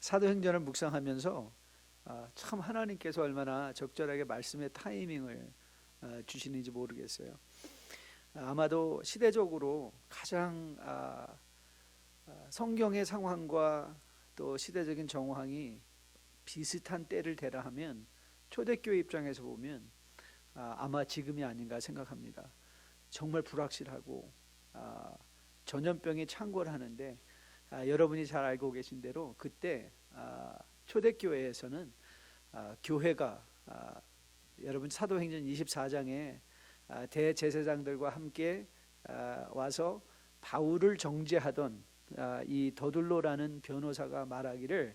사도행전을 묵상하면서 참 하나님께서 얼마나 적절하게 말씀의 타이밍을 주시는지 모르겠어요. 아마도 시대적으로 가장 성경의 상황과 또 시대적인 정황이 비슷한 때를 대라 하면 초대교회 입장에서 보면 아마 지금이 아닌가 생각합니다. 정말 불확실하고 전염병이 창궐하는데 여러분이 잘 알고 계신 대로 그때 초대교회에서는 교회가 여러분 사도행전 24장에 대제사장들과 함께 와서 바울을 정죄하던 이 더둘로라는 변호사가 말하기를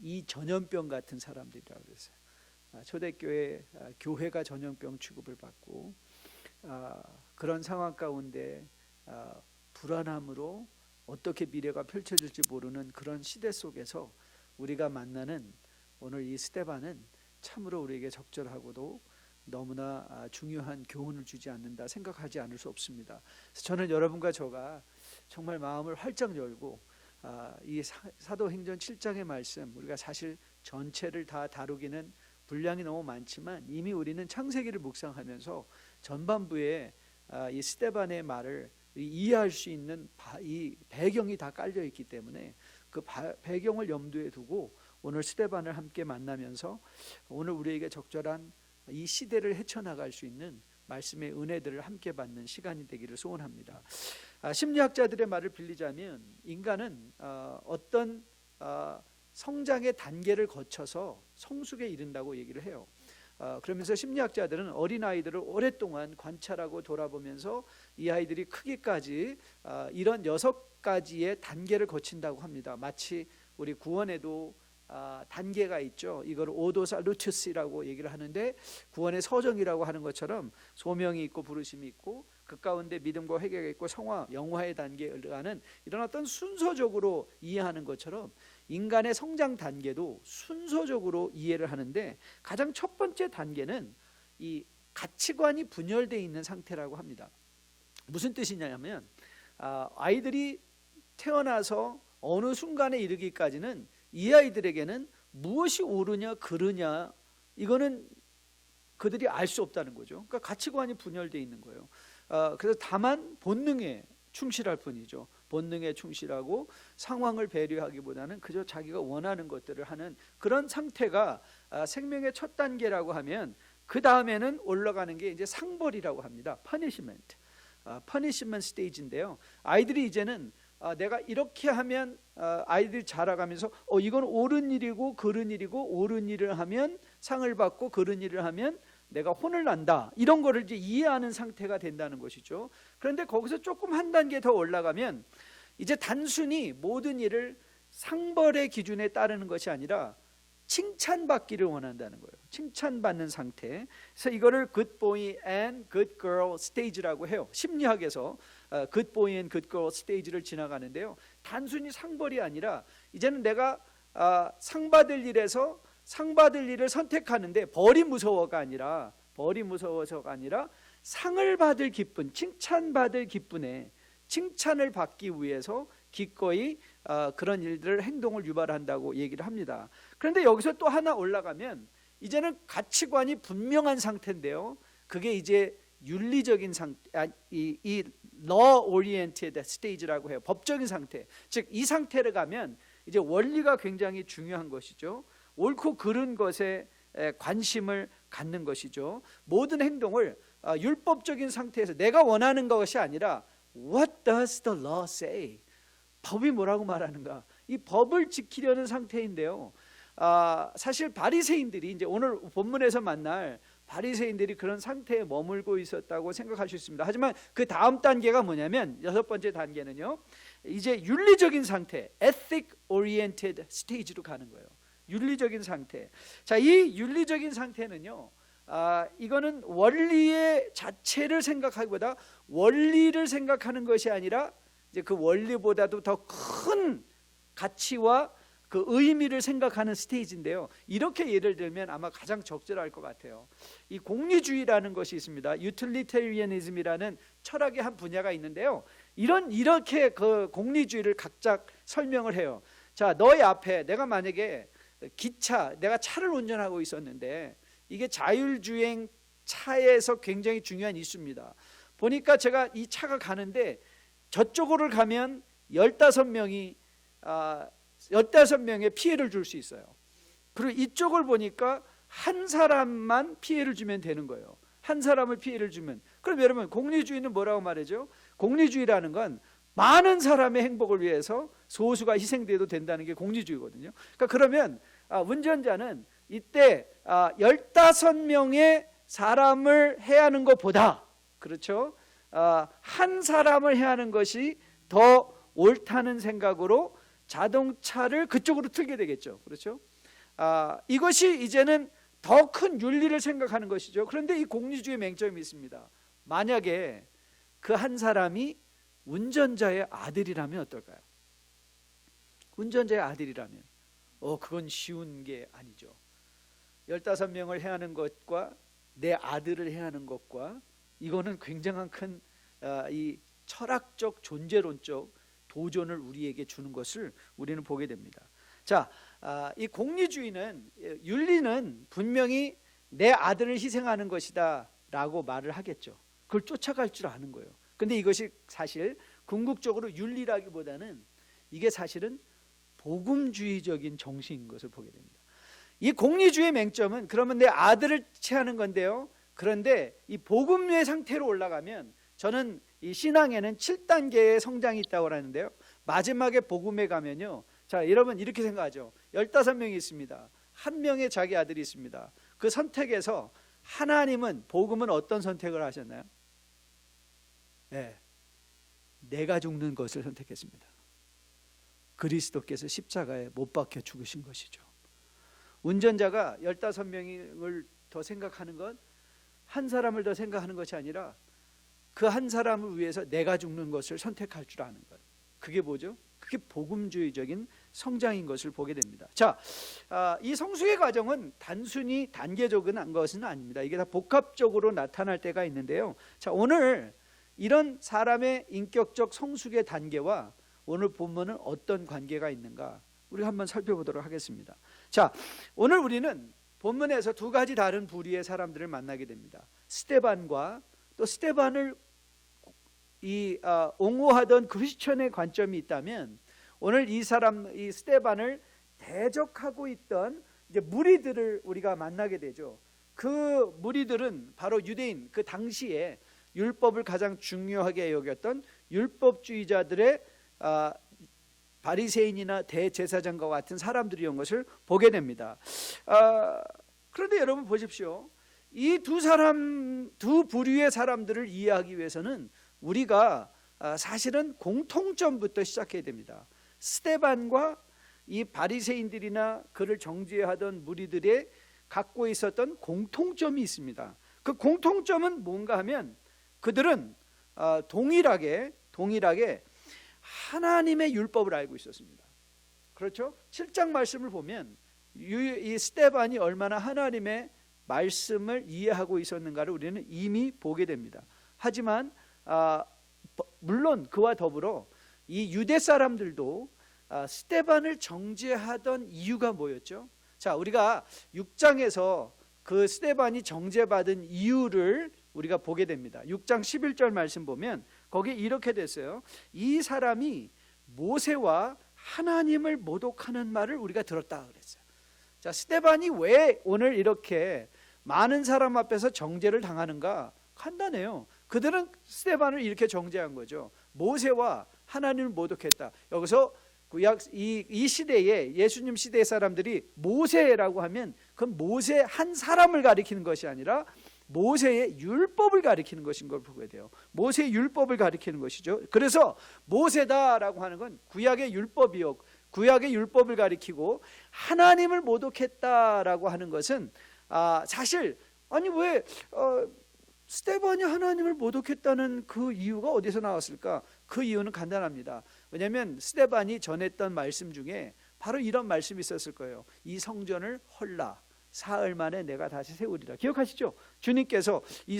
이 전염병 같은 사람들이라고 그랬어요. 초대교회 교회가 전염병 취급을 받고 그런 상황 가운데 불안함으로 어떻게 미래가 펼쳐질지 모르는 그런 시대 속에서 우리가 만나는 오늘 이 스데반은 참으로 우리에게 적절하고도 너무나 중요한 교훈을 주지 않는다 생각하지 않을 수 없습니다. 그래서 저는 여러분과 저가 정말 마음을 활짝 열고 이 사도행전 7장의 말씀, 우리가 사실 전체를 다 다루기는 분량이 너무 많지만 이미 우리는 창세기를 묵상하면서 전반부에 이 스데반의 말을 이해할 수 있는 이 배경이 다 깔려 있기 때문에 그 배경을 염두에 두고 오늘 스데반을 함께 만나면서 오늘 우리에게 적절한 이 시대를 헤쳐나갈 수 있는 말씀의 은혜들을 함께 받는 시간이 되기를 소원합니다. 심리학자들의 말을 빌리자면 인간은 어떤 성장의 단계를 거쳐서 성숙에 이른다고 얘기를 해요. 그러면서 심리학자들은 어린아이들을 오랫동안 관찰하고 돌아보면서 이 아이들이 크기까지 이런 6가지의 단계를 거친다고 합니다. 마치 우리 구원에도 단계가 있죠. 이걸 오도 살루투스라고 얘기를 하는데 구원의 서정이라고 하는 것처럼 소명이 있고 부르심이 있고 그 가운데 믿음과 회개가 있고 성화, 영화의 단계를 가는 이런 어떤 순서적으로 이해하는 것처럼 인간의 성장 단계도 순서적으로 이해를 하는데 가장 첫 번째 단계는 이 가치관이 분열되어 있는 상태라고 합니다. 무슨 뜻이냐면 아이들이 태어나서 어느 순간에 이르기까지는 이 아이들에게는 무엇이 옳으냐 그르냐 이거는 그들이 알 수 없다는 거죠. 그러니까 가치관이 분열되어 있는 거예요. 그래서 다만 본능에 충실할 뿐이죠. 본능에 충실하고 상황을 배려하기보다는 그저 자기가 원하는 것들을 하는 그런 상태가 생명의 첫 단계라고 하면 그 다음에는 올라가는 게 이제 상벌이라고 합니다. 퍼니시먼트, 퍼니시먼트 스테이지인데요. 아이들이 이제는 내가 이렇게 하면 아이들이 자라가면서 이건 옳은 일이고 그른 일이고 옳은 일을 하면 상을 받고 그른 일을 하면 내가 혼을 난다 이런 거를 이제 이해하는 상태가 된다는 것이죠. 그런데 거기서 조금 한 단계 더 올라가면 이제 단순히 모든 일을 상벌의 기준에 따르는 것이 아니라 칭찬받기를 원한다는 거예요. 칭찬받는 상태. 그래서 이거를 good boy and good girl stage라고 해요. 심리학에서 good boy and good girl stage를 지나가는데요. 단순히 상벌이 아니라 이제는 내가 상 받을 일에서 상 받을 일을 선택하는데 벌이 무서워서가 아니라 상을 받을 기쁜, 칭찬받을 기쁨에 칭찬을 받기 위해서 기꺼이 그런 일들을 행동을 유발한다고 얘기를 합니다. 그런데 여기서 또 하나 올라가면 이제는 가치관이 분명한 상태인데요. 그게 이제 윤리적인 상태, 이 law oriented stage라고 해요. 법적인 상태. 즉 이 상태를 가면 이제 원리가 굉장히 중요한 것이죠. 옳고 그른 것에 관심을 갖는 것이죠. 모든 행동을 율법적인 상태에서 내가 원하는 것이 아니라 What does the law say? 법이 뭐라고 말하는가? 이 법을 지키려는 상태인데요. 사실 바리새인들이 이제 오늘 본문에서 만날 바리새인들이 그런 상태에 머물고 있었다고 생각할 수 있습니다. 하지만 그 다음 단계가 뭐냐면 6번째 단계는요. 이제 윤리적인 상태, ethic oriented stage로 가는 거예요. 윤리적인 상태. 자, 이 윤리적인 상태는요. 이거는 원리의 자체를 생각하기보다 원리를 생각하는 것이 아니라 이제 그 원리보다도 더 큰 가치와 그 의미를 생각하는 스테이지인데요. 이렇게 예를 들면 아마 가장 적절할 것 같아요. 이 공리주의라는 것이 있습니다. 유틸리테리언이즘이라는 철학의 한 분야가 있는데요. 이렇게 그 공리주의를 각자 설명을 해요. 자, 너희 앞에 내가 만약에 내가 차를 운전하고 있었는데 이게 자율주행 차에서 굉장히 중요한 이슈입니다. 보니까 제가 이 차가 가는데 저쪽으로 가면 15명의 피해를 줄 수 있어요. 그리고 이쪽을 보니까 한 사람만 피해를 주면 되는 거예요. 한 사람을 피해를 주면. 그럼 여러분, 공리주의는 뭐라고 말하죠? 공리주의라는 건 많은 사람의 행복을 위해서 소수가 희생돼도 된다는 게 공리주의거든요. 그러니까 그러면 운전자는 이때 15명의 사람을 해야 하는 것보다, 그렇죠? 한 사람을 해야 하는 것이 더 옳다는 생각으로 자동차를 그쪽으로 틀게 되겠죠. 그렇죠? 이것이 이제는 더 큰 윤리를 생각하는 것이죠. 그런데 이 공리주의의 맹점이 있습니다. 만약에 그 한 사람이 운전자의 아들이라면 어떨까요? 운전자의 아들이라면 그건 쉬운 게 아니죠. 15명을 해야 하는 것과 내 아들을 해야 하는 것과 이거는 굉장한 큰 이 철학적 존재론적 도전을 우리에게 주는 것을 우리는 보게 됩니다. 자, 이 공리주의는, 윤리는 분명히 내 아들을 희생하는 것이다 라고 말을 하겠죠. 그걸 쫓아갈 줄 아는 거예요. 근데 이것이 사실 궁극적으로 윤리라기보다는 이게 사실은 복음주의적인 정신인 것을 보게 됩니다. 이 공리주의의 맹점은 그러면 내 아들을 취하는 건데요. 그런데 이 복음의 상태로 올라가면 저는 이 신앙에는 7단계의 성장이 있다고 하는데요. 마지막에 복음에 가면요. 자, 여러분 이렇게 생각하죠. 15명이 있습니다. 한 명의 자기 아들이 있습니다. 그 선택에서 하나님은, 복음은 어떤 선택을 하셨나요? 네, 내가 죽는 것을 선택했습니다. 그리스도께서 십자가에 못 박혀 죽으신 것이죠. 운전자가 15명을 더 생각하는 건 한 사람을 더 생각하는 것이 아니라 그 한 사람을 위해서 내가 죽는 것을 선택할 줄 아는 것. 그게 뭐죠? 그게 복음주의적인 성장인 것을 보게 됩니다. 자, 이 성숙의 과정은 단순히 단계적인 것은 아닙니다. 이게 다 복합적으로 나타날 때가 있는데요. 자, 오늘 이런 사람의 인격적 성숙의 단계와 오늘 본문은 어떤 관계가 있는가 우리 한번 살펴보도록 하겠습니다. 자, 오늘 우리는 본문에서 두 가지 다른 부류의 사람들을 만나게 됩니다. 스데반과 또 스데반을 옹호하던 크리스천의 관점이 있다면, 오늘 이 스데반을 대적하고 있던 이제 무리들을 우리가 만나게 되죠. 그 무리들은 바로 유대인, 그 당시에 율법을 가장 중요하게 여겼던 율법주의자들의 바리새인이나 대제사장과 같은 사람들이었던 것을 보게 됩니다. 그런데 여러분 보십시오. 이 두 부류의 사람들을 이해하기 위해서는 우리가 사실은 공통점부터 시작해야 됩니다. 스데반과 이 바리새인들이나 그를 정죄하던 무리들의 갖고 있었던 공통점이 있습니다. 그 공통점은 뭔가 하면 그들은 동일하게 하나님의 율법을 알고 있었습니다. 그렇죠? 7장 말씀을 보면 이 스데반이 얼마나 하나님의 말씀을 이해하고 있었는가를 우리는 이미 보게 됩니다. 하지만 물론 그와 더불어 이 유대 사람들도 스데반을 정죄하던 이유가 뭐였죠? 자, 우리가 6장에서 그 스데반이 정죄받은 이유를 우리가 보게 됩니다. 6장 11절 말씀 보면 거기 이렇게 됐어요. 이 사람이 모세와 하나님을 모독하는 말을 우리가 들었다 그랬어요. 자, 스데반이 왜 오늘 이렇게 많은 사람 앞에서 정죄를 당하는가? 간단해요. 그들은 스데반을 이렇게 정죄한 거죠. 모세와 하나님을 모독했다. 여기서 이 시대에, 예수님 시대의 사람들이 모세라고 하면 그건 모세 한 사람을 가리키는 것이 아니라 모세의 율법을 가리키는 것인 걸 보게 돼요. 모세의 율법을 가리키는 것이죠. 그래서 모세다라고 하는 건 구약의 율법이요, 구약의 율법을 가리키고 하나님을 모독했다라고 하는 것은 사실 아니 왜 스데반이 하나님을 모독했다는 그 이유가 어디서 나왔을까? 그 이유는 간단합니다. 왜냐하면 스데반이 전했던 말씀 중에 바로 이런 말씀이 있었을 거예요. 이 성전을 헐라, 사흘 만에 내가 다시 세우리라. 기억하시죠? 주님께서 이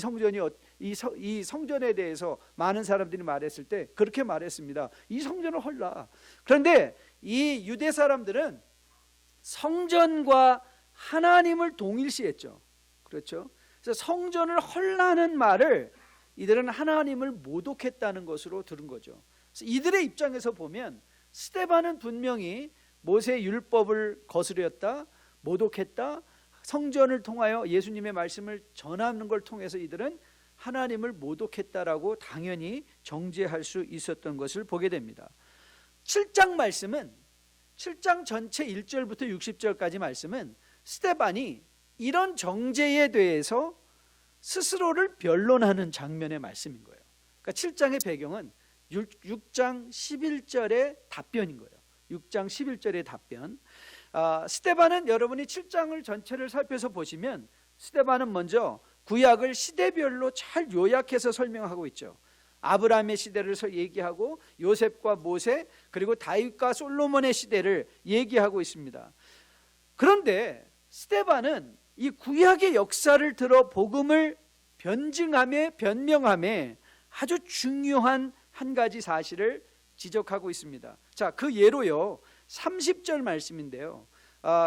성전에 대해서 많은 사람들이 말했을 때 그렇게 말했습니다. 이 성전을 헐라. 그런데 이 유대 사람들은 성전과 하나님을 동일시했죠. 그렇죠? 그래서 성전을 헐라는 말을 이들은 하나님을 모독했다는 것으로 들은 거죠. 그래서 이들의 입장에서 보면 스데반은 분명히 모세의 율법을 거스렸다, 모독했다, 성전을 통하여 예수님의 말씀을 전하는 걸 통해서 이들은 하나님을 모독했다라고 당연히 정죄할 수 있었던 것을 보게 됩니다. 7장 말씀은 7장 전체 1절부터 60절까지 말씀은 스데반이 이런 정죄에 대해서 스스로를 변론하는 장면의 말씀인 거예요. 그러니까 7장의 배경은 6장 11절의 답변인 거예요. 6장 11절의 답변. 스데반은 여러분이 7장을 전체를 살펴서 보시면 스데반은 먼저 구약을 시대별로 잘 요약해서 설명하고 있죠. 아브라함의 시대를 얘기하고 요셉과 모세 그리고 다윗과 솔로몬의 시대를 얘기하고 있습니다. 그런데 스데반은 이 구약의 역사를 들어 복음을 변명함에 아주 중요한 한 가지 사실을 지적하고 있습니다. 자, 그 예로요 30절 말씀인데요.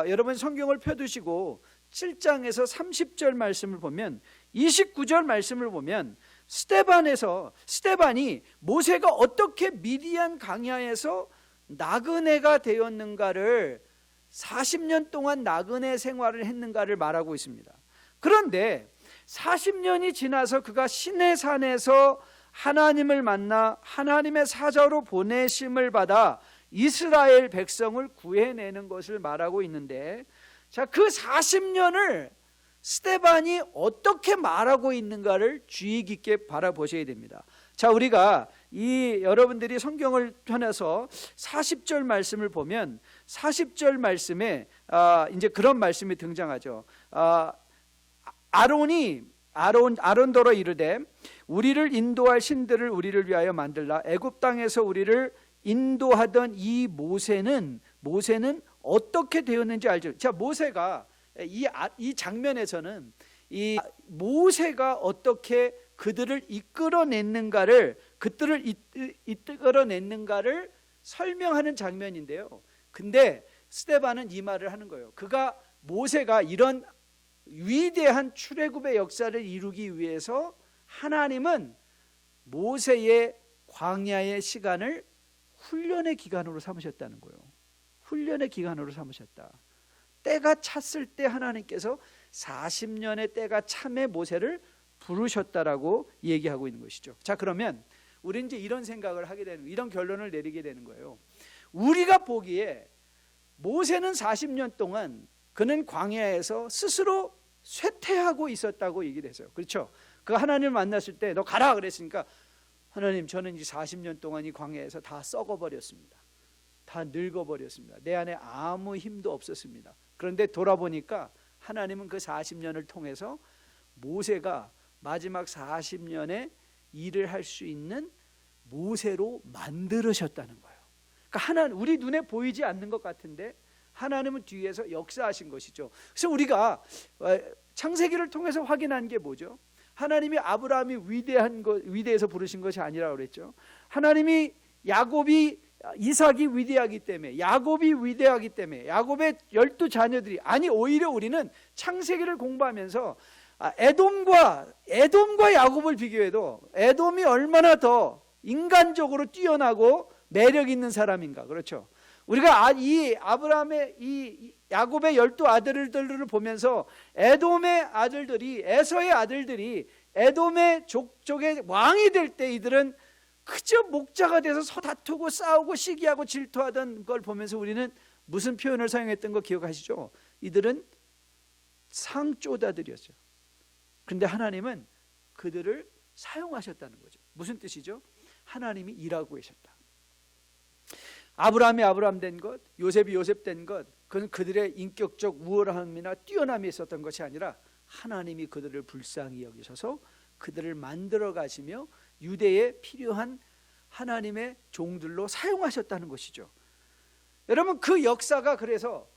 여러분 성경을 펴두시고 7장에서 30절 말씀을 보면 29절 말씀을 보면 스데반이 모세가 어떻게 미디안 광야에서 나그네가 되었는가를 40년 동안 나그네 생활을 했는가를 말하고 있습니다. 그런데 40년이 지나서 그가 시내산에서 하나님을 만나 하나님의 사자로 보내심을 받아 이스라엘 백성을 구해내는 것을 말하고 있는데, 자, 그 40년을 스데반이 어떻게 말하고 있는가를 주의 깊게 바라보셔야 됩니다. 자, 우리가 여러분들이 성경을 펴내서 40절 말씀을 보면 40절 말씀에 이제 그런 말씀이 등장하죠. 아론더러 이르되 우리를 인도할 신들을 우리를 위하여 만들라. 애굽 땅에서 우리를 인도하던 이 모세는 어떻게 되었는지 알죠? 자, 모세가 이 장면에서는 이 모세가 어떻게 그들을 이끌어냈는가를 설명하는 장면인데요. 근데 스데반은 이 말을 하는 거예요. 모세가 이런 위대한 출애굽의 역사를 이루기 위해서 하나님은 모세의 광야의 시간을 훈련의 기간으로 삼으셨다는 거예요. 훈련의 기간으로 삼으셨다. 때가 찼을 때 하나님께서 40년의 때가 참에 모세를 부르셨다라고 얘기하고 있는 것이죠. 자, 그러면 우리 이제 이런 생각을 하게 되는, 이런 결론을 내리게 되는 거예요. 우리가 보기에 모세는 40년 동안 그는 광야에서 스스로 쇠퇴하고 있었다고 얘기를 했어요. 그렇죠? 그 하나님을 만났을 때 너 가라 그랬으니까 하나님, 저는 이제 40년 동안 이 광야에서 다 썩어버렸습니다. 다 늙어버렸습니다. 내 안에 아무 힘도 없었습니다. 그런데 돌아보니까 하나님은 그 40년을 통해서 모세가 마지막 40년에 일을 할 수 있는 모세로 만들으셨다는 거예요. 그러니까 우리 눈에 보이지 않는 것 같은데 하나님은 뒤에서 역사하신 것이죠. 그래서 우리가 창세기를 통해서 확인한 게 뭐죠? 하나님이 아브라함이 위대해서 부르신 것이 아니라고 그랬죠. 하나님이 이삭이 위대하기 때문에, 야곱이 위대하기 때문에, 야곱의 12자녀들이, 아니 오히려 우리는 창세기를 공부하면서 에돔과 야곱을 비교해도 에돔이 얼마나 더 인간적으로 뛰어나고 매력 있는 사람인가. 그렇죠? 우리가 이 아브라함의 이 야곱의 12아들들을 보면서 에돔의 아들들이 에돔의 족속의 왕이 될 때 이들은 그저 목자가 돼서 서다투고 싸우고 시기하고 질투하던 걸 보면서 우리는 무슨 표현을 사용했던 거 기억하시죠? 이들은 상쪼다들이었죠. 그런데 하나님은 그들을 사용하셨다는 거죠. 무슨 뜻이죠? 하나님이 일하고 계셨다. 아브라함이 아브라함 된 것, 요셉이 요셉 된 것, 그건 그들의 인격적 우월함이나 뛰어남이 있었던 것이 아니라 하나님이 그들을 불쌍히 여기셔서 그들을 만들어 가시며 유대에 필요한 하나님의 종들로 사용하셨다는 것이죠. 여러분, 그 역사가, 그래서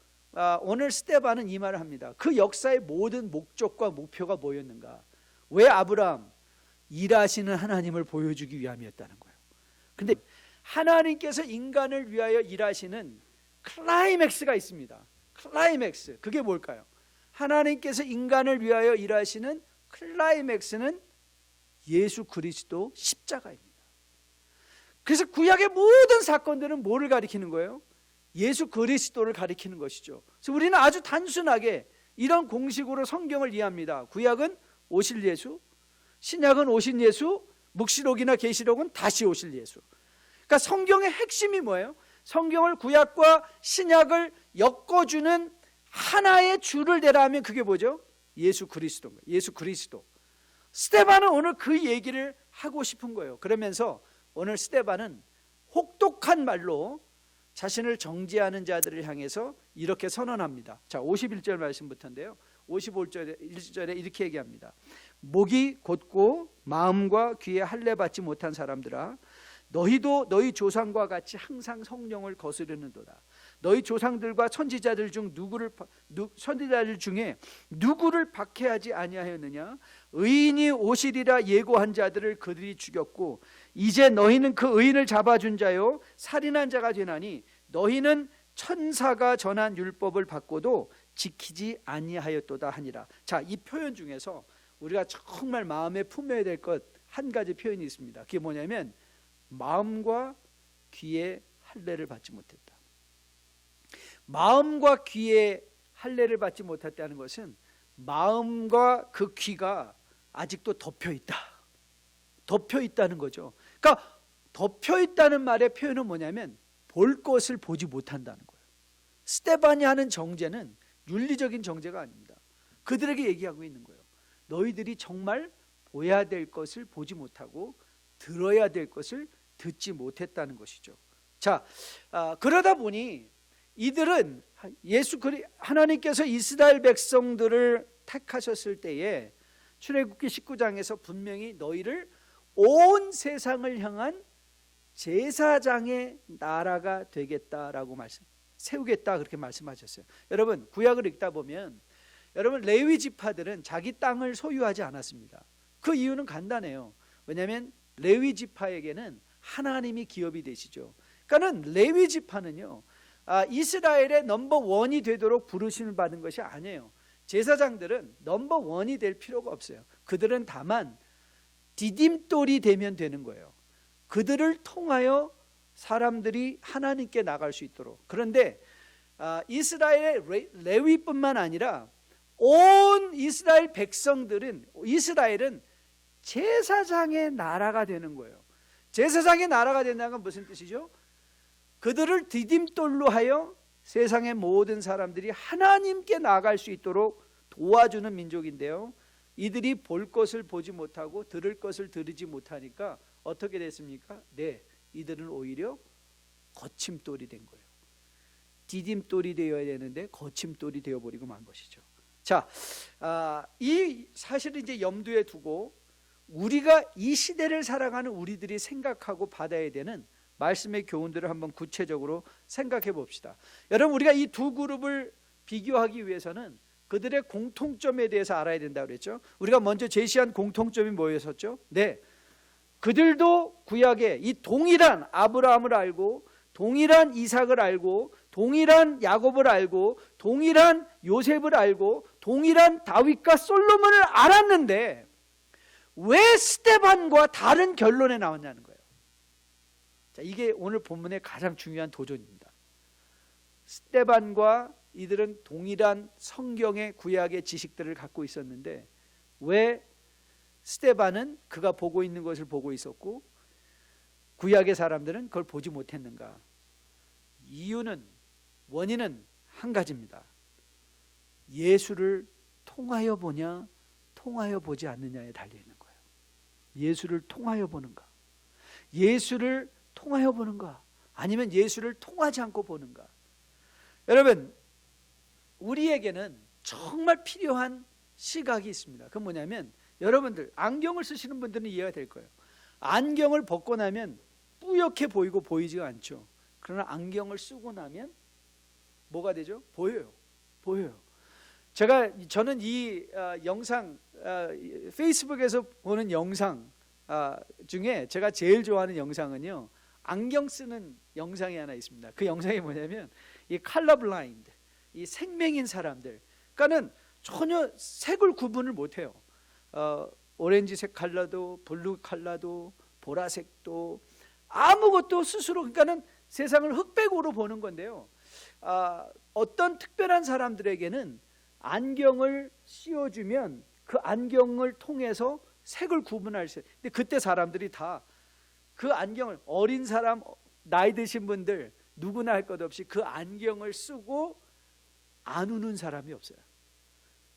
오늘 스데반은 이 말을 합니다. 그 역사의 모든 목적과 목표가 뭐였는가? 왜 아브라함? 일하시는 하나님을 보여주기 위함이었다는 거예요. 근데 하나님께서 인간을 위하여 일하시는 클라이맥스가 있습니다. 클라이맥스. 그게 뭘까요? 하나님께서 인간을 위하여 일하시는 클라이맥스는 예수 그리스도 십자가입니다. 그래서 구약의 모든 사건들은 뭐를 가리키는 거예요? 예수 그리스도를 가리키는 것이죠. 그래서 우리는 아주 단순하게 이런 공식으로 성경을 이해합니다. 구약은 오실 예수, 신약은 오신 예수, 묵시록이나 계시록은 다시 오실 예수. 그러니까 성경의 핵심이 뭐예요? 성경을 구약과 신약을 엮어주는 하나의 줄을 대라 하면 그게 뭐죠? 예수 그리스도인 거예요. 예수 그리스도. 스데반은 오늘 그 얘기를 하고 싶은 거예요. 그러면서 오늘 스데반은 혹독한 말로 자신을 정죄하는 자들을 향해서 이렇게 선언합니다. 자, 51절 말씀부터인데요. 55절에 이렇게 얘기합니다. 목이 곧고 마음과 귀에 할례 받지 못한 사람들아, 너희도 너희 조상과 같이 항상 성령을 거스르는도다. 너희 조상들과 선지자들 중에 누구를 박해하지 아니하였느냐? 의인이 오시리라 예고한 자들을 그들이 죽였고, 이제 너희는 그 의인을 잡아준 자요 살인한 자가 되나니, 너희는 천사가 전한 율법을 받고도 지키지 아니하였도다 하니라. 자, 이 표현 중에서 우리가 정말 마음에 품어야 될 것 한 가지 표현이 있습니다. 그게 뭐냐면 마음과 귀에 할례를 받지 못했다. 마음과 귀에 할례를 받지 못했다는 것은 마음과 그 귀가 아직도 덮여 있다. 덮여 있다는 거죠. 그러니까 덮여 있다는 말의 표현은 뭐냐면 볼 것을 보지 못한다는 거예요. 스데반이 하는 정죄는 윤리적인 정죄가 아닙니다. 그들에게 얘기하고 있는 거예요. 너희들이 정말 보야 될 것을 보지 못하고 들어야 될 것을 듣지 못했다는 것이죠. 자, 그러다 보니 이들은 하나님께서 이스라엘 백성들을 택하셨을 때에 출애굽기 19장에서 분명히 너희를 온 세상을 향한 제사장의 나라가 되겠다라고 세우겠다 그렇게 말씀하셨어요. 여러분, 구약을 읽다 보면 여러분, 레위 지파들은 자기 땅을 소유하지 않았습니다. 그 이유는 간단해요. 왜냐하면 레위 지파에게는 하나님이 기업이 되시죠. 그러니까는 레위 지파는요, 이스라엘의 넘버원이 되도록 부르심을 받은 것이 아니에요. 제사장들은 넘버원이 될 필요가 없어요. 그들은 다만 디딤돌이 되면 되는 거예요. 그들을 통하여 사람들이 하나님께 나갈 수 있도록. 그런데 이스라엘의 레위뿐만 아니라 온 이스라엘 백성들은, 이스라엘은 제사장의 나라가 되는 거예요. 제사장의 나라가 된다는 건 무슨 뜻이죠? 그들을 디딤돌로 하여 세상의 모든 사람들이 하나님께 나아갈 수 있도록 도와주는 민족인데요, 이들이 볼 것을 보지 못하고 들을 것을 들으지 못하니까 어떻게 됐습니까? 네, 이들은 오히려 거침돌이 된 거예요. 디딤돌이 되어야 되는데 거침돌이 되어버리고 만 것이죠. 자, 이 사실을 이제 염두에 두고 우리가 이 시대를 살아가는 우리들이 생각하고 받아야 되는 말씀의 교훈들을 한번 구체적으로 생각해 봅시다. 여러분, 우리가 이 두 그룹을 비교하기 위해서는 그들의 공통점에 대해서 알아야 된다고 그랬죠. 우리가 먼저 제시한 공통점이 뭐였었죠? 네, 그들도 구약에 이 동일한 아브라함을 알고, 동일한 이삭을 알고, 동일한 야곱을 알고, 동일한 요셉을 알고, 동일한 다윗과 솔로몬을 알았는데 왜 스데반과 다른 결론에 나왔냐는 거예요. 자, 이게 오늘 본문의 가장 중요한 도전입니다. 스데반과 이들은 동일한 성경의 구약의 지식들을 갖고 있었는데 왜 스데반은 그가 보고 있는 것을 보고 있었고 구약의 사람들은 그걸 보지 못했는가? 이유는, 원인은 한 가지입니다. 예수를 통하여 보냐, 통하여 보지 않느냐에 달려있는 거예요. 예수를 통하여 보는가, 예수를 통하여 보는가, 아니면 예수를 통하지 않고 보는가. 여러분, 우리에게는 정말 필요한 시각이 있습니다. 그건 뭐냐면, 여러분들 안경을 쓰시는 분들은 이해가 될 거예요. 안경을 벗고 나면 뿌옇게 보이고 보이지가 않죠. 그러나 안경을 쓰고 나면 뭐가 되죠? 보여요. 저는 이 영상, 페이스북에서 보는 영상 중에 제가 제일 좋아하는 영상은요, 안경 쓰는 영상이 하나 있습니다. 그 영상이 뭐냐면, 이 컬러 블라인드, 이 생맹인 사람들, 그러니까는 전혀 색을 구분을 못해요. 오렌지색 컬러도 블루 컬러도 보라색도 아무것도 스스로, 그러니까는 세상을 흑백으로 보는 건데요. 어떤 특별한 사람들에게는 안경을 씌워주면 그 안경을 통해서 색을 구분할 수 있어요. 근데 그때 사람들이 다 그 안경을, 어린 사람, 나이 드신 분들 누구나 할 것 없이 그 안경을 쓰고 안 우는 사람이 없어요.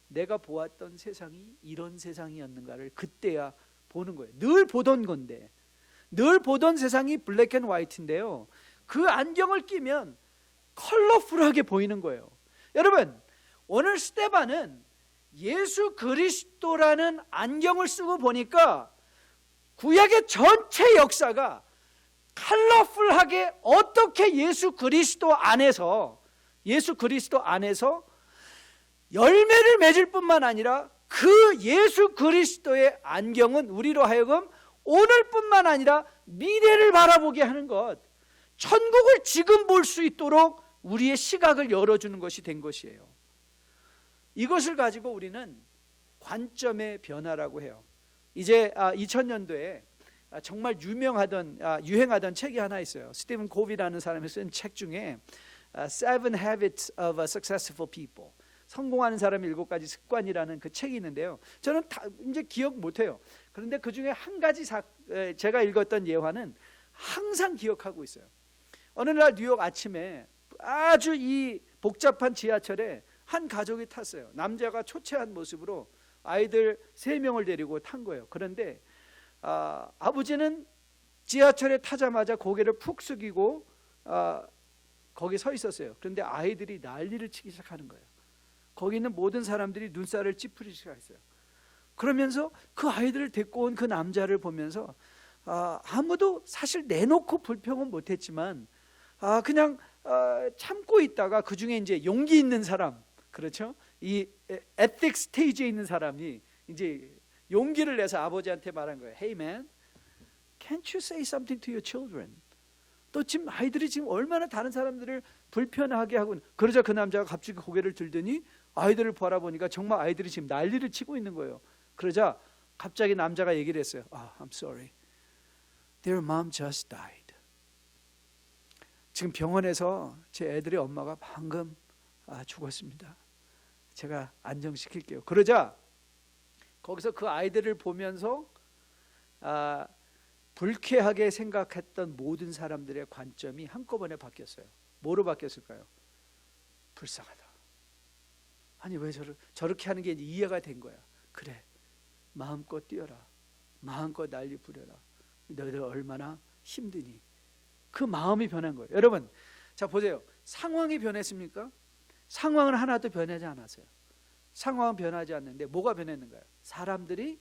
내가 보았던 세상이 이런 세상이었는가를 그때야 보는 거예요. 늘 보던 건데, 늘 보던 세상이 블랙 앤 화이트인데요, 그 안경을 끼면 컬러풀하게 보이는 거예요. 여러분, 오늘 스데반은 예수 그리스도라는 안경을 쓰고 보니까 구약의 전체 역사가 컬러풀하게 어떻게 예수 그리스도 안에서 열매를 맺을 뿐만 아니라 그 예수 그리스도의 안경은 우리로 하여금 오늘뿐만 아니라 미래를 바라보게 하는 것, 천국을 지금 볼 수 있도록 우리의 시각을 열어주는 것이 된 것이에요. 이것을 가지고 우리는 관점의 변화라고 해요. 이제 2000년도에 정말 유행하던 책이 하나 있어요. 스티븐 코비라는 사람이 쓴 책 중에 Seven Habits of Successful People, 성공하는 사람의 7가지 습관이라는 그 책이 있는데요, 저는 이제 기억 못해요. 그런데 그 중에 한 가지 제가 읽었던 예화는 항상 기억하고 있어요. 어느 날 뉴욕 아침에 아주 이 복잡한 지하철에 한 가족이 탔어요. 남자가 초췌한 모습으로 아이들 3명을 데리고 탄 거예요. 그런데 아버지는 지하철에 타자마자 고개를 푹 숙이고 거기 서 있었어요. 그런데 아이들이 난리를 치기 시작하는 거예요. 거기 있는 모든 사람들이 눈살을 찌푸리기 시작했어요. 그러면서 그 아이들을 데리고 온 그 남자를 보면서 아무도 사실 내놓고 불평은 못했지만 그냥 참고 있다가 그 중에 이제 용기 있는 사람, 그렇죠? 이 에틱 스테이지에 있는 사람이 이제 용기를 내서 아버지한테 말한 거예요. Hey man, can't you say something to your children? 또 지금 아이들이 지금 얼마나 다른 사람들을 불편하게 하고, 그러자 그 남자가 갑자기 고개를 들더니 아이들을 바라보니까 정말 아이들이 지금 난리를 치고 있는 거예요. 그러자 갑자기 남자가 얘기를 했어요. I'm sorry, their mom just died. 지금 병원에서 제 애들의 엄마가 방금 죽었습니다. 제가 안정시킬게요. 그러자 거기서 그 아이들을 보면서 불쾌하게 생각했던 모든 사람들의 관점이 한꺼번에 바뀌었어요. 뭐로 바뀌었을까요? 불쌍하다. 아니 왜 저렇게 하는 게 이해가 된 거야. 그래, 마음껏 뛰어라, 마음껏 난리 부려라, 너희들 얼마나 힘드니. 그 마음이 변한 거예요. 여러분, 자 보세요. 상황이 변했습니까? 상황은 하나도 변하지 않았어요. 상황은 변하지 않는데 뭐가 변했는가요? 사람들이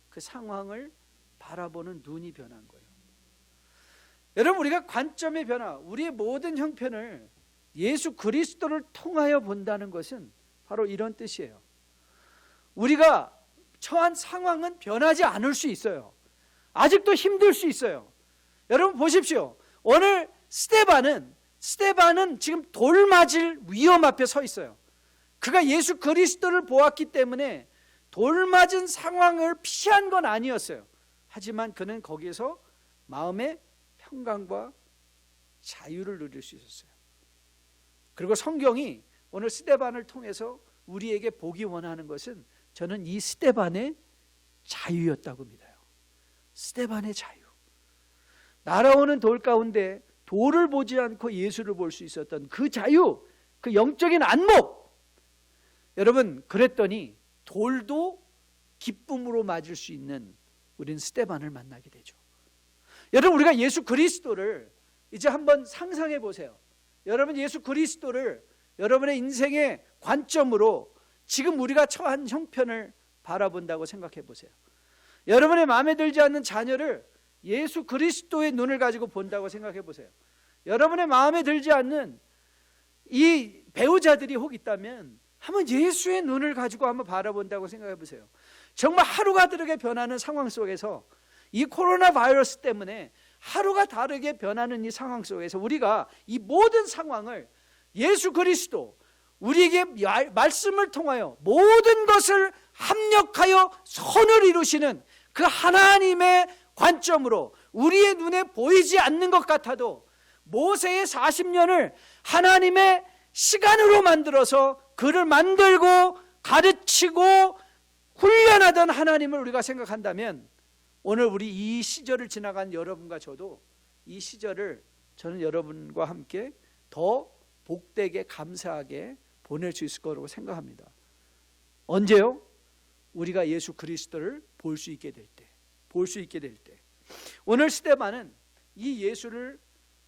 그 상황을 바라보는 눈이 변한 거예요. 여러분, 우리가 관점의 변화, 우리의 모든 형편을 예수 그리스도를 통하여 본다는 것은 바로 이런 뜻이에요. 우리가 처한 상황은 변하지 않을 수 있어요. 아직도 힘들 수 있어요. 여러분 보십시오. 오늘 스데반은 지금 돌 맞을 위험 앞에 서 있어요. 그가 예수 그리스도를 보았기 때문에 돌 맞은 상황을 피한 건 아니었어요. 하지만 그는 거기에서 마음의 평강과 자유를 누릴 수 있었어요. 그리고 성경이 오늘 스데반을 통해서 우리에게 보기 원하는 것은, 저는 이 스데반의 자유였다고 믿어요. 스데반의 자유. 날아오는 돌 가운데 돌을 보지 않고 예수를 볼 수 있었던 그 자유, 그 영적인 안목. 여러분, 그랬더니 돌도 기쁨으로 맞을 수 있는 우린 스데반을 만나게 되죠. 여러분, 우리가 예수 그리스도를 이제 한번 상상해 보세요. 여러분, 예수 그리스도를 여러분의 인생의 관점으로 지금 우리가 처한 형편을 바라본다고 생각해 보세요. 여러분의 마음에 들지 않는 자녀를 예수 그리스도의 눈을 가지고 본다고 생각해 보세요. 여러분의 마음에 들지 않는 이 배우자들이 혹 있다면 한번 예수의 눈을 가지고 한번 바라본다고 생각해 보세요. 정말 하루가 다르게 변하는 상황 속에서, 이 코로나 바이러스 때문에 하루가 다르게 변하는 이 상황 속에서 우리가 이 모든 상황을 예수 그리스도 우리에게 말씀을 통하여 모든 것을 합력하여 선을 이루시는 그 하나님의 관점으로 우리의 눈에 보이지 않는 것 같아도 모세의 40년을 하나님의 시간으로 만들어서 그를 만들고 가르치고 훈련하던 하나님을 우리가 생각한다면 오늘 우리 이 시절을 지나간 여러분과 저도 이 시절을 저는 여러분과 함께 더 복되게 감사하게 보낼 수 있을 거라고 생각합니다. 언제요? 우리가 예수 그리스도를 볼 수 있게 될 때, 볼 수 있게 될 때. 오늘 스데반은 이 예수를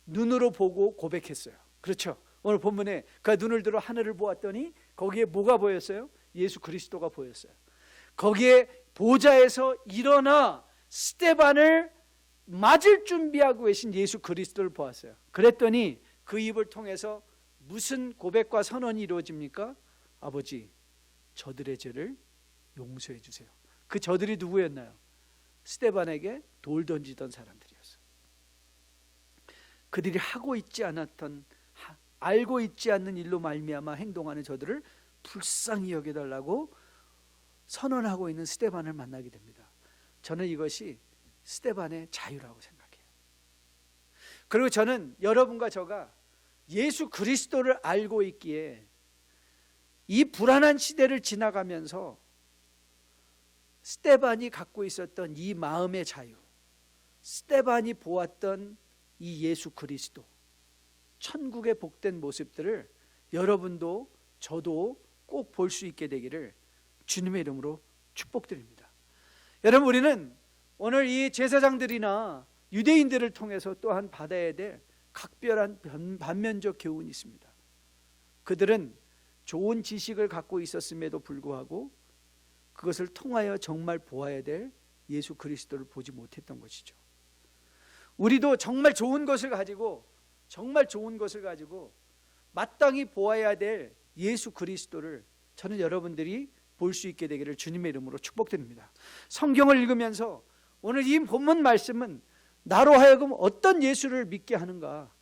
눈으로 보고 고백했어요. 그렇죠? 오늘 본문에 그 눈을 들어 하늘을 보았더니 거기에 뭐가 보였어요? 예수 그리스도가 보였어요. 거기에 보좌에서 일어나 스데반을 맞을 준비하고 계신 예수 그리스도를 보았어요. 그랬더니 그 입을 통해서 무슨 고백과 선언이 이루어집니까? 아버지, 저들의 죄를 용서해 주세요. 그 저들이 누구였나요? 스데반에게 돌 던지던 사람들이었어요. 그들이 하고 있지 않았던, 알고 있지 않는 일로 말미암아 행동하는 저들을 불쌍히 여겨달라고 선언하고 있는 스데반을 만나게 됩니다. 저는 이것이 스데반의 자유라고 생각해요. 그리고 저는 여러분과 저가 예수 그리스도를 알고 있기에 이 불안한 시대를 지나가면서 스데반이 갖고 있었던 이 마음의 자유, 스데반이 보았던 이 예수 그리스도, 천국의 복된 모습들을 여러분도 저도 꼭 볼 수 있게 되기를 주님의 이름으로 축복드립니다. 여러분, 우리는 오늘 이 제사장들이나 유대인들을 통해서 또한 받아야 될 각별한 반면적 교훈이 있습니다. 그들은 좋은 지식을 갖고 있었음에도 불구하고 그것을 통하여 정말 보아야 될 예수 그리스도를 보지 못했던 것이죠. 우리도 정말 좋은 것을 가지고 마땅히 보아야 될 예수 그리스도를 저는 여러분들이 볼 수 있게 되기를 주님의 이름으로 축복드립니다. 성경을 읽으면서 오늘 이 본문 말씀은 나로 하여금 어떤 예수를 믿게 하는가,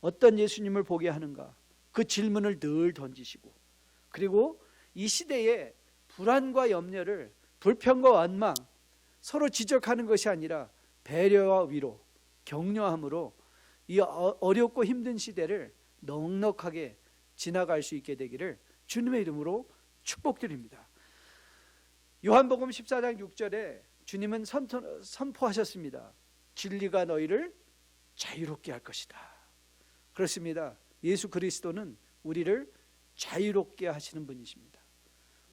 어떤 예수님을 보게 하는가, 그 질문을 늘 던지시고, 그리고 이 시대에 불안과 염려를 불평과 원망, 서로 지적하는 것이 아니라 배려와 위로, 격려함으로 이 어렵고 힘든 시대를 넉넉하게 지나갈 수 있게 되기를 주님의 이름으로 축복드립니다. 요한복음 14장 6절에 주님은 선포하셨습니다. 진리가 너희를 자유롭게 할 것이다. 그렇습니다. 예수 그리스도는 우리를 자유롭게 하시는 분이십니다.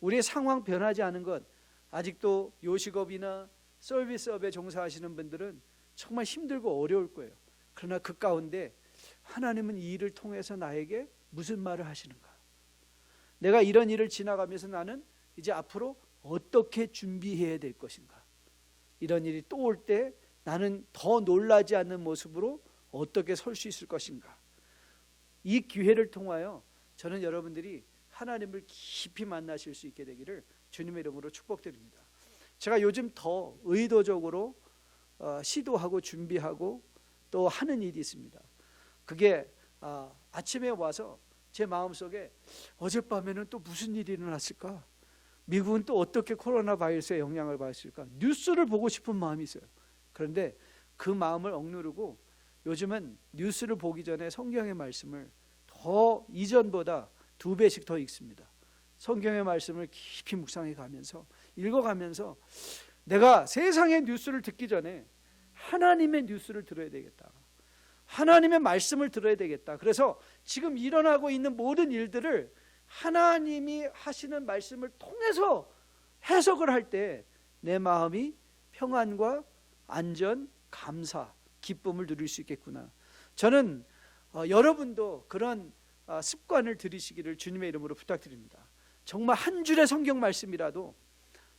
우리의 상황 변하지 않은 것, 아직도 요식업이나 서비스업에 종사하시는 분들은 정말 힘들고 어려울 거예요. 그러나 그 가운데 하나님은 이 일을 통해서 나에게 무슨 말을 하시는가? 내가 이런 일을 지나가면서 나는 이제 앞으로 어떻게 준비해야 될 것인가? 이런 일이 또 올 때 나는 더 놀라지 않는 모습으로 어떻게 설 수 있을 것인가? 이 기회를 통하여 저는 여러분들이 하나님을 깊이 만나실 수 있게 되기를 주님의 이름으로 축복드립니다. 제가 요즘 더 의도적으로 시도하고 준비하고 또 하는 일이 있습니다. 그게 아침에 와서 제 마음속에 어젯밤에는 또 무슨 일이 일어났을까? 미국은 또 어떻게 코로나 바이러스의 영향을 받았을까? 뉴스를 보고 싶은 마음이 있어요. 그런데 그 마음을 억누르고 요즘은 뉴스를 보기 전에 성경의 말씀을 더 이전보다 2배씩 더 읽습니다. 성경의 말씀을 깊이 묵상해 가면서 읽어가면서 내가 세상의 뉴스를 듣기 전에 하나님의 뉴스를 들어야 되겠다. 하나님의 말씀을 들어야 되겠다. 그래서 지금 일어나고 있는 모든 일들을 하나님이 하시는 말씀을 통해서 해석을 할 때 내 마음이 평안과 안전, 감사, 기쁨을 누릴 수 있겠구나. 저는 여러분도 그런 습관을 들이시기를 주님의 이름으로 부탁드립니다. 정말 한 줄의 성경 말씀이라도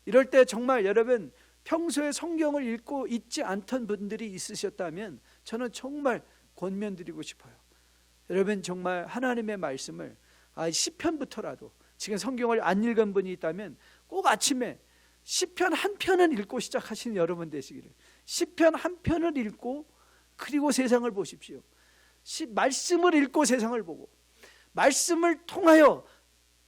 이럴 때 정말 여러분 평소에 성경을 읽고 있지 않던 분들이 있으셨다면 저는 정말 권면드리고 싶어요. 여러분 정말 하나님의 말씀을 시편부터라도 지금 성경을 안 읽은 분이 있다면 꼭 아침에 시편 한 편은 읽고 시작하시는 여러분 되시기를. 시편 한 편을 읽고 그리고 세상을 보십시오. 말씀을 읽고 세상을 보고 말씀을 통하여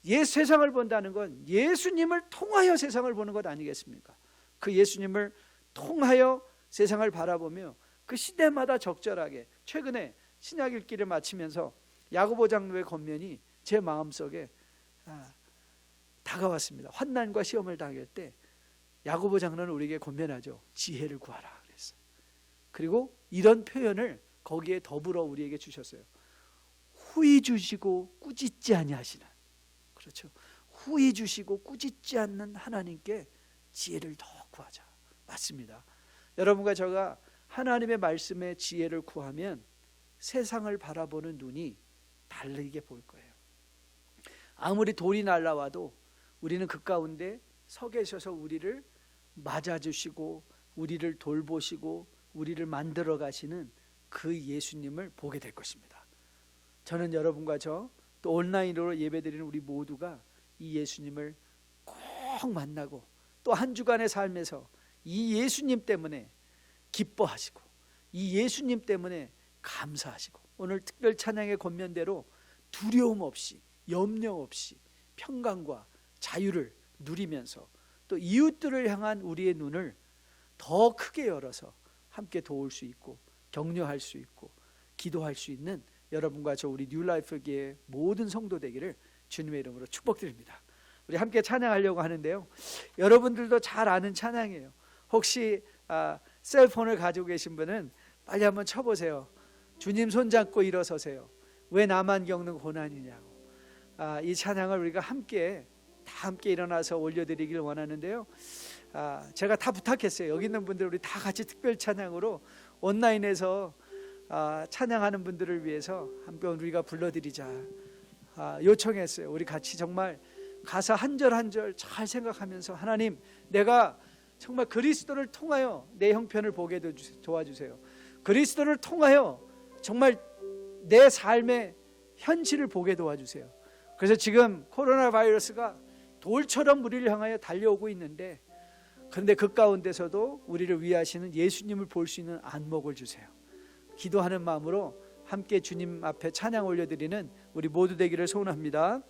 세상을 본다는 건 예수님을 통하여 세상을 보는 것 아니겠습니까? 그 예수님을 통하여 세상을 바라보며 그 시대마다 적절하게, 최근에 신약 읽기를 마치면서 야고보 장로의 권면이 제 마음속에 다가왔습니다. 환난과 시험을 당할 때 야고보 장로는 우리에게 권면하죠. 지혜를 구하라 그랬어요. 그리고 이런 표현을 거기에 더불어 우리에게 주셨어요. 후히 주시고 꾸짖지 아니하시는, 그렇죠, 후히 주시고 꾸짖지 않는 하나님께 지혜를 더 구하자. 맞습니다. 여러분과 제가 하나님의 말씀에 지혜를 구하면 세상을 바라보는 눈이 다르게 보일 거예요. 아무리 돌이 날라와도 우리는 그 가운데 서 계셔서 우리를 맞아주시고 우리를 돌보시고 우리를 만들어 가시는 그 예수님을 보게 될 것입니다. 저는 여러분과 저 또 온라인으로 예배드리는 우리 모두가 이 예수님을 꼭 만나고 또 한 주간의 삶에서 이 예수님 때문에 기뻐하시고 이 예수님 때문에 감사하시고 오늘 특별 찬양의 권면대로 두려움 없이 염려 없이 평강과 자유를 누리면서 또 이웃들을 향한 우리의 눈을 더 크게 열어서 함께 도울 수 있고 격려할 수 있고 기도할 수 있는 여러분과 저 우리 뉴라이프교회의 모든 성도 되기를 주님의 이름으로 축복드립니다. 우리 함께 찬양하려고 하는데요, 여러분들도 잘 아는 찬양이에요. 혹시 셀폰을 가지고 계신 분은 빨리 한번 쳐보세요. 주님 손잡고 일어서세요. 왜 나만 겪는 고난이냐고. 이 찬양을 우리가 함께 일어나서 올려드리길 원하는데요, 제가 다 부탁했어요. 여기 있는 분들 우리 다 같이 특별 찬양으로 온라인에서 찬양하는 분들을 위해서 함께 우리가 불러드리자 요청했어요. 우리 같이 정말 가사 한 절 한 절 잘 생각하면서 하나님, 내가 정말 그리스도를 통하여 내 형편을 보게 도와주세요. 그리스도를 통하여 정말 내 삶의 현실을 보게 도와주세요. 그래서 지금 코로나 바이러스가 돌처럼 우리를 향하여 달려오고 있는데, 그런데 그 가운데서도 우리를 위하시는 예수님을 볼 수 있는 안목을 주세요. 기도하는 마음으로 함께 주님 앞에 찬양 올려드리는 우리 모두 되기를 소원합니다.